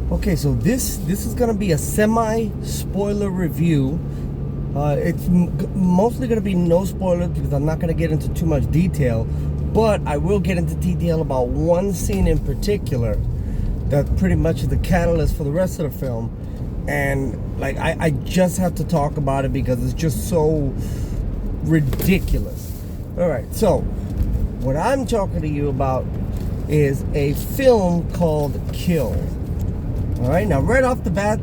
Okay, so this is gonna be a semi-spoiler review. It's mostly gonna be no spoilers because I'm not gonna get into too much detail, but I will get into detail about one scene in particular that pretty much is the catalyst for the rest of the film. And like I just have to talk about it because it's just so ridiculous. All right, so what I'm talking to you about is a film called Kill. All right, now right off the bat,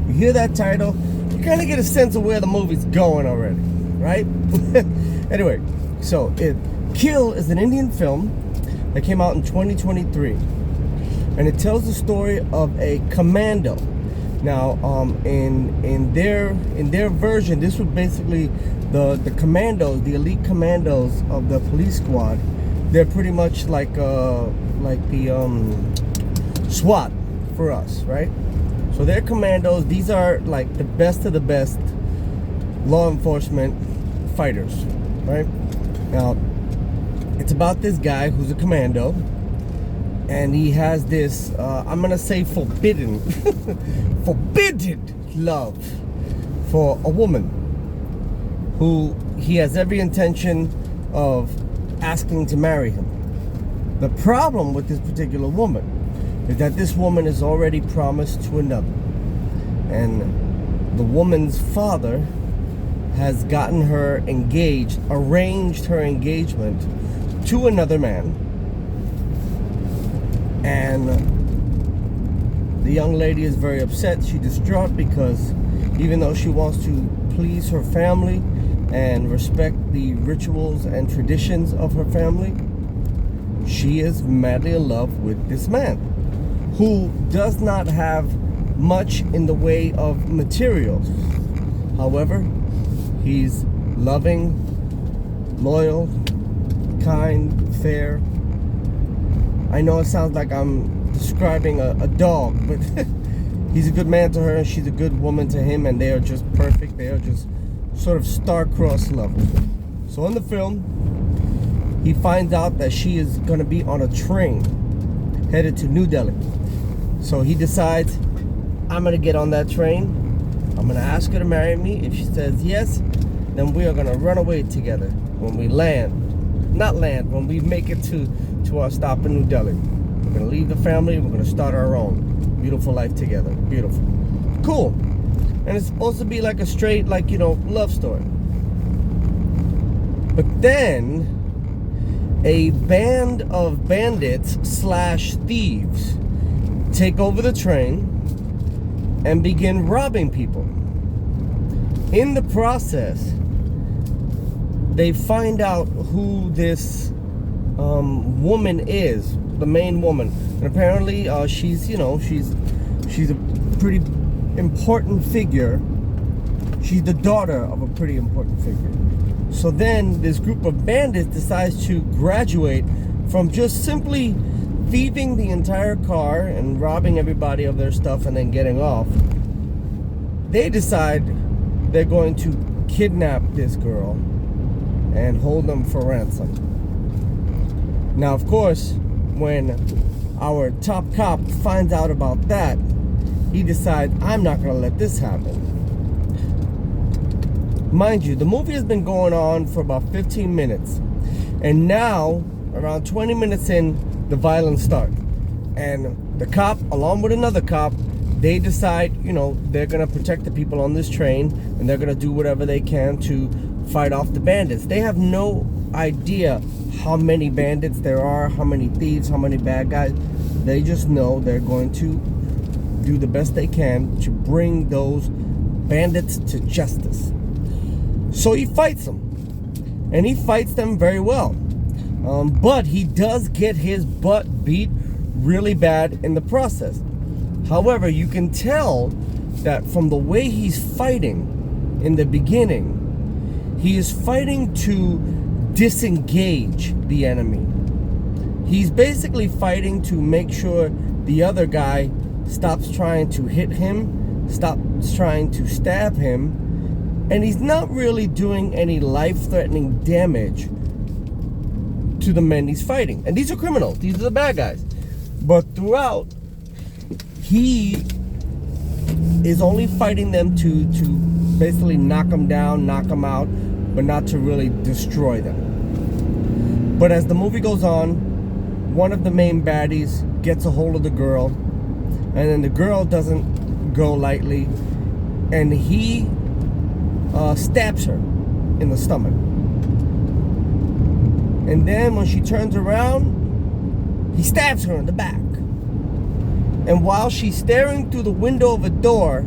you hear that title, you kind of get a sense of where the movie's going already, right? Anyway, so Kill is an Indian film that came out in 2023, and it tells the story of a commando. Now, in their version, this was basically the commandos, the elite commandos of the police squad. They're pretty much like the SWAT for us, right? So they're commandos. These are like the best of the best law enforcement fighters, right? Now, it's about this guy who's a commando, and he has this, I'm gonna say forbidden, forbidden love for a woman who he has every intention of asking to marry him. The problem with this particular woman is that this woman is already promised to another, and the woman's father has gotten her engaged, arranged her engagement to another man, and the young lady is very upset. She's distraught because even though she wants to please her family and respect the rituals and traditions of her family, she is madly in love with this man who does not have much in the way of materials. However, he's loving, loyal, kind, fair. I know it sounds like I'm describing a dog, but he's a good man to her and she's a good woman to him, and they are just perfect. They are just sort of star-crossed lovers. So in the film, he finds out that she is going to be on a train headed to New Delhi. So he decides, I'm going to get on that train. I'm going to ask her to marry me. If she says yes, then we are going to run away together when we when we make it to our stop in New Delhi. We're going to leave the family. We're going to start our own beautiful life together. Beautiful. Cool. And it's supposed to be like a straight, love story. But then a band of bandits / thieves take over the train and begin robbing people. In the process, they find out who this woman is, the main woman, and apparently she's a pretty important figure. She's the daughter of a pretty important figure. So then this group of bandits decides to graduate from just simply thieving the entire car and robbing everybody of their stuff and then getting off. They decide they're going to kidnap this girl and hold them for ransom. Now, of course, when our top cop finds out about that, he decides, I'm not going to let this happen. Mind you, the movie has been going on for about 15 minutes. And now, around 20 minutes in, the violence starts. And the cop, along with another cop, they decide, they're going to protect the people on this train, and they're going to do whatever they can to fight off the bandits. They have no idea how many bandits there are, how many thieves, how many bad guys. They just know they're going to do the best they can to bring those bandits to justice. So he fights them, and he fights them very well. But he does get his butt beat really bad in the process. However, you can tell that from the way he's fighting in the beginning, he is fighting to disengage the enemy. He's basically fighting to make sure the other guy stops trying to hit him, stops trying to stab him, and he's not really doing any life-threatening damage to the men he's fighting. And these are criminals. These are the bad guys. But throughout he is only fighting them to basically knock them down, knock them out, but not to really destroy them. But as the movie goes on, one of the main baddies gets a hold of the girl, and then the girl doesn't go lightly, and he stabs her in the stomach. And then when she turns around, he stabs her in the back. And while she's staring through the window of a door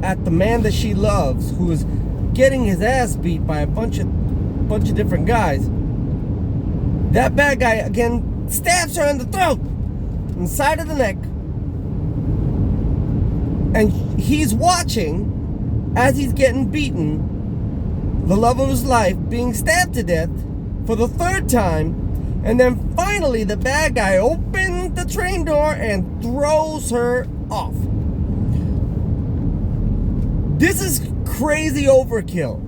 at the man that she loves, who is getting his ass beat by a bunch of different guys, that bad guy again stabs her in the throat, in the side of the neck. And he's watching as he's getting beaten, the love of his life being stabbed to death for the third time. And then finally the bad guy opens the train door and throws her off. This is crazy overkill.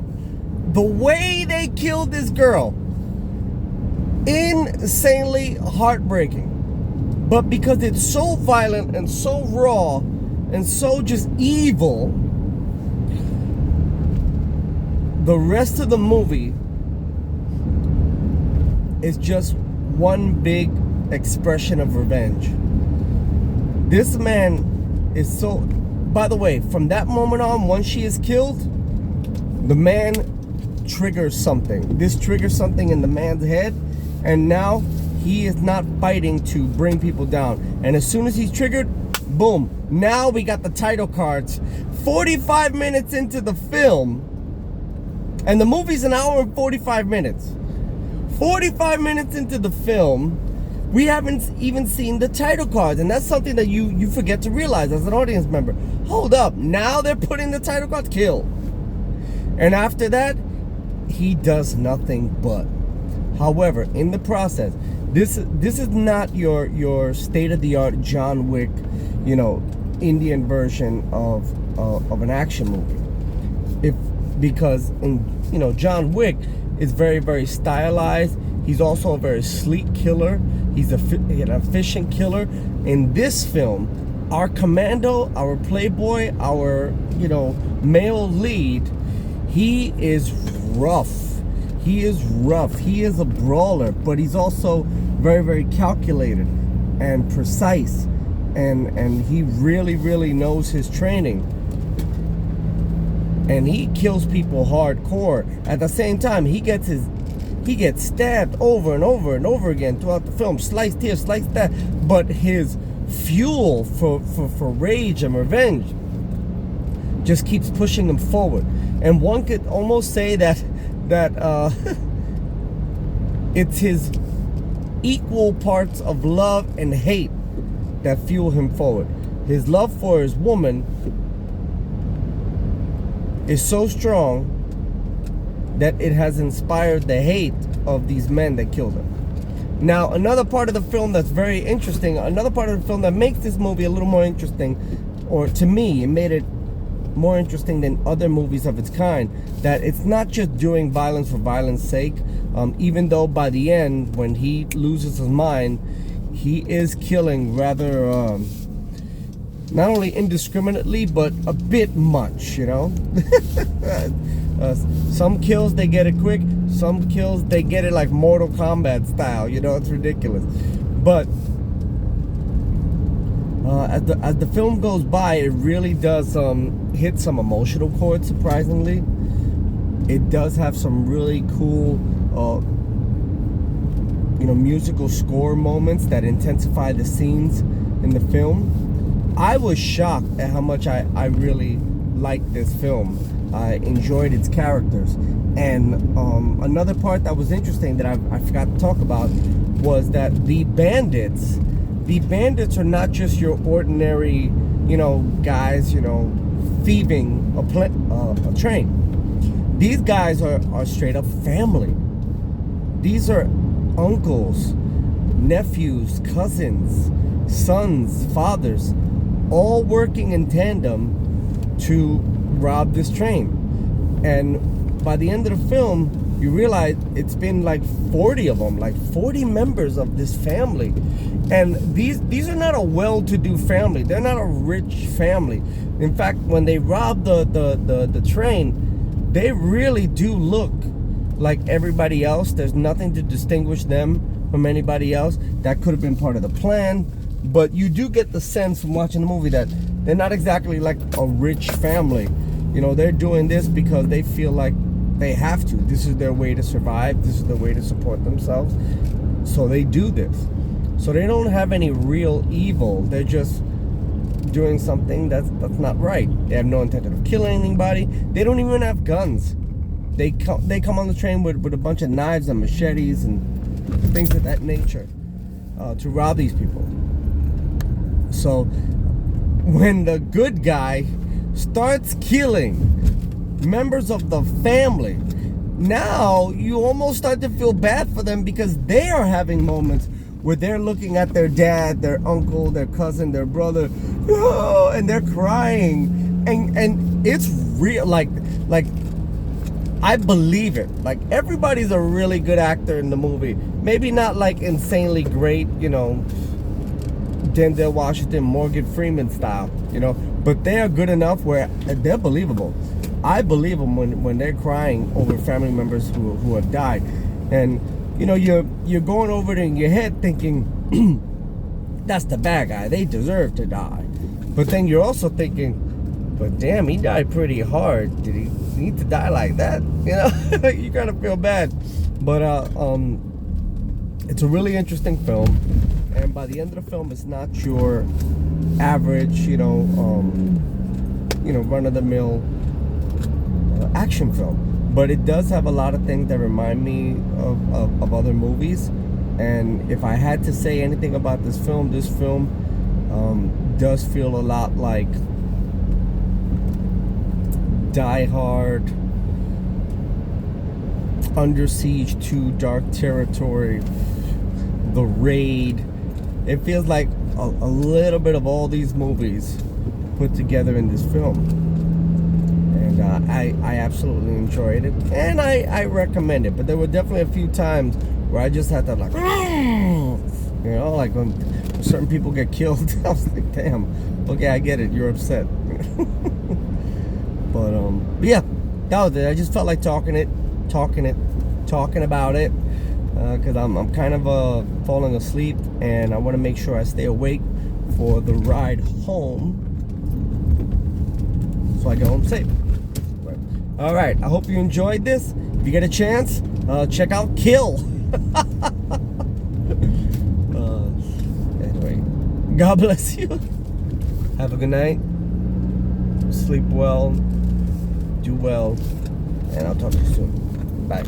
The way they killed this girl, insanely heartbreaking. But because it's so violent and so raw and so just evil, the rest of the movie is just one big expression of revenge. This man is so... By the way, from that moment on, once she is killed, the man triggers something. This triggers something in the man's head, and now he is not fighting to bring people down. And as soon as he's triggered, boom, now we got the title cards. 45 minutes into the film, and the movie's an hour and 45 minutes. 45 minutes into the film, we haven't even seen the title cards, and that's something that you forget to realize as an audience member. Hold up, now they're putting the title cards, kill. And after that, he does nothing but. However, in the process, this is not your state-of-the-art John Wick, Indian version of an action movie. Because John Wick is very, very stylized. He's also a very sleek killer. He's an efficient killer. In this film, our commando, our playboy, our male lead, he is rough. He is rough. He is a brawler, but he's also very, very calculated and precise, and he really, really knows his training. And he kills people hardcore. At the same time, he gets stabbed over and over and over again throughout the film, sliced here, sliced that. But his fuel for rage and revenge just keeps pushing him forward. And one could almost say that it's his equal parts of love and hate that fuel him forward. His love for his woman is so strong that it has inspired the hate of these men that killed him. Now, another part of the film that's very interesting, another part of the film that makes this movie a little more interesting, or to me, it made it more interesting than other movies of its kind, that it's not just doing violence for violence sake, even though by the end, when he loses his mind, he is killing rather not only indiscriminately, but a bit much, some kills they get it quick, some kills they get it like Mortal Kombat style, it's ridiculous. But as the film goes by, it really does hit some emotional chords, surprisingly. It does have some really cool musical score moments that intensify the scenes in the film. I was shocked at how much I really liked this film. I enjoyed its characters. And another part that was interesting that I forgot to talk about was that the bandits are not just your ordinary, guys, thieving a train. These guys are straight up family. These are uncles, nephews, cousins, sons, fathers, all working in tandem to rob this train. And by the end of the film, you realize it's been like 40 of them, like 40 members of this family. And these are not a well-to-do family. They're not a rich family. In fact, when they rob the train, they really do look like everybody else. There's nothing to distinguish them from anybody else. That could have been part of the plan, but you do get the sense from watching the movie that they're not exactly like a rich family. You know, they're doing this because they feel like they have to. This is their way to survive. This is their way to support themselves. So they do this. So they don't have any real evil. They're just doing something that's not right. They have no intention of killing anybody. They don't even have guns. They come on the train with a bunch of knives and machetes and things of that nature to rob these people. So when the good guy starts killing members of the family, now you almost start to feel bad for them, because they are having moments where they're looking at their dad, their uncle, their cousin, their brother, oh, and they're crying, and it's real. Like I believe it. Like, everybody's a really good actor in the movie. Maybe not like insanely great, you know, Denzel Washington, Morgan Freeman style, you know, but they are good enough where they're believable. I believe them when they're crying over family members who have died. And you know, you're going over it in your head thinking, that's the bad guy, they deserve to die. But then you're also thinking, but damn, he died pretty hard. Did he need to die like that? You know, you kind of feel bad. But it's a really interesting film, and by the end of the film, it's not your average, you know, run-of-the-mill action film. But it does have a lot of things that remind me of other movies. And if I had to say anything about this film does feel a lot like Die Hard, Under Siege 2, Dark Territory, The Raid. It feels like a little bit of all these movies put together in this film. And I absolutely enjoyed it, and I recommend it. But there were definitely a few times where I just had to like, you know, like when certain people get killed. I was like, damn, okay, I get it, you're upset. But yeah, that was it. I just felt like talking about it, because I'm kind of falling asleep, and I want to make sure I stay awake for the ride home, so I get home safe. All right, I hope you enjoyed this. If you get a chance, check out Kill. Anyway, God bless you. Have a good night. Sleep well. Do well. And I'll talk to you soon. Bye.